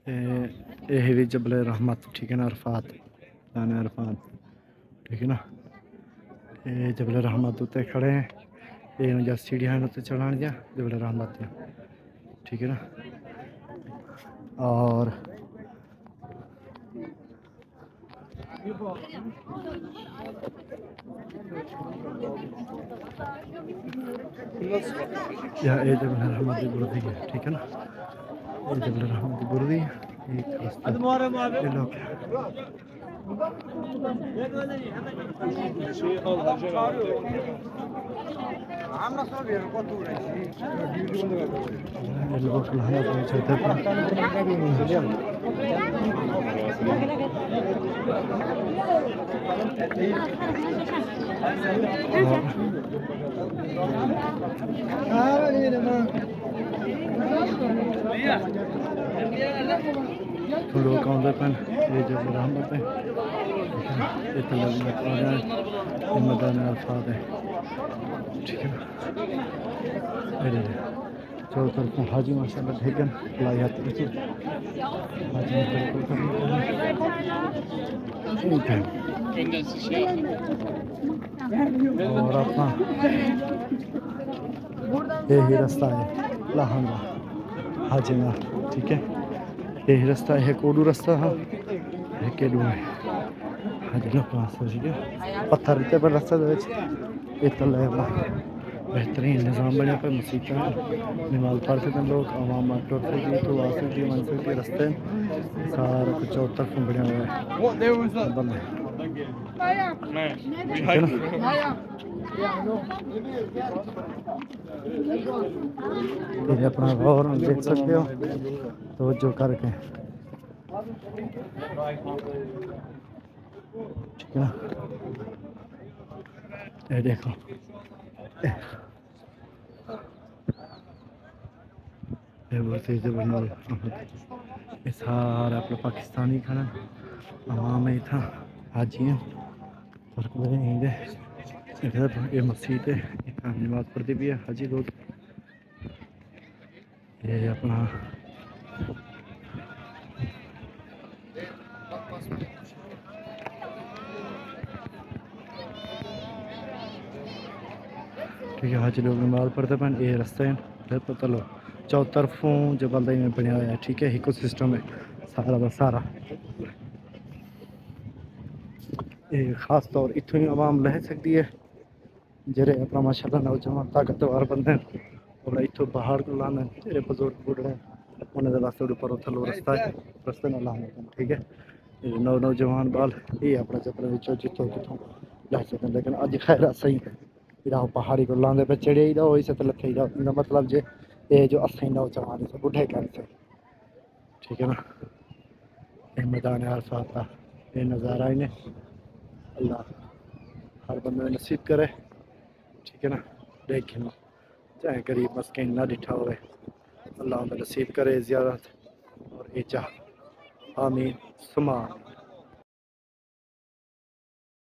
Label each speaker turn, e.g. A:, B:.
A: ये भी जबल रहमत, ठीक है ना, अरफात, जाना अरफात, ठीक है ना। ये जबल रहमत उत्ते खड़े हैं, ये जब सीढ़ियाँ उत्ते चढ़ान दिया जबल रहमत दिया, ठीक है ना। और यह ये जबल रहमत की बुर्दी है, ठीक है ना। ये जबल रहमत की बुर्दी है, एक रास्ता ये लोग लोग आते पे ये जब रहमत है, ये मैदान अरफात है, ठीक है ना। चारों तरफ हाजी माशाल्लाह ठीक है, लायात हाजी ठीक है। और अपना यही रास्ता है लाहंगा हाजिना, ठीक है। यही रास्ता है, कोडू रास्ता है, केडू है हाजिना पास, ठीक है। पत्थर इतने पर रास्ता ये तला बेहतरीन निज़ाम बने पर मसीता है, नमाज पढ़ सकते हैं लोग, आवाम टुर सकती तो आ सकती मन सकती रास्ते सारा कुछ और तरफ बढ़िया हुआ है, ठीक है ना। ये अपना गौर देख सकते हो तो जो करके, ठीक है ना। ये देखो ये बहुत ही जबरदस्त, ये सारा अपना पाकिस्तानी खाना आवाम में था हाजी हैं, इधर ये मस्जिद है, नमाज पढ़ती भी है हाजी लोग। ये अपना ठीक है, हाजी लोग नमाज पढ़ते पे ये रास्ते हैं, पता लो चौं तरफों जबलदाई में बनया हुआ है, ठीक है। इको सिस्टम है सारा का सारा, ये खास तौर इतों ही आवाम रह सकती है जेरे अपना माशाल्लाह नौजवान ताकतवर बंदे और इतों बाहर को लाना जेरे बुजुर्ग बुढ़े उन्होंने वास्ते ऊपर थलो रास्ता है, रास्ते ना लाना, ठीक है। नौजवान बाल ये अपना जबल जितों कितों ला सकते, लेकिन अज खैर सही पहाड़ी को लाने पे चढ़े हो लथे मतलब जे ये जो असी नौजवान से बुढ़े कर से, ठीक है ना। ये मैदान अरफात का ये नज़ारा इन्हें अल्लाह हर बंदे में नसीब करे, ठीक है ना। देखें चाहे गरीब मस्किन ना डिठा हुए, अल्लाह में नसीब करे ज़ियारत और ये चाह, आमीन सुमा।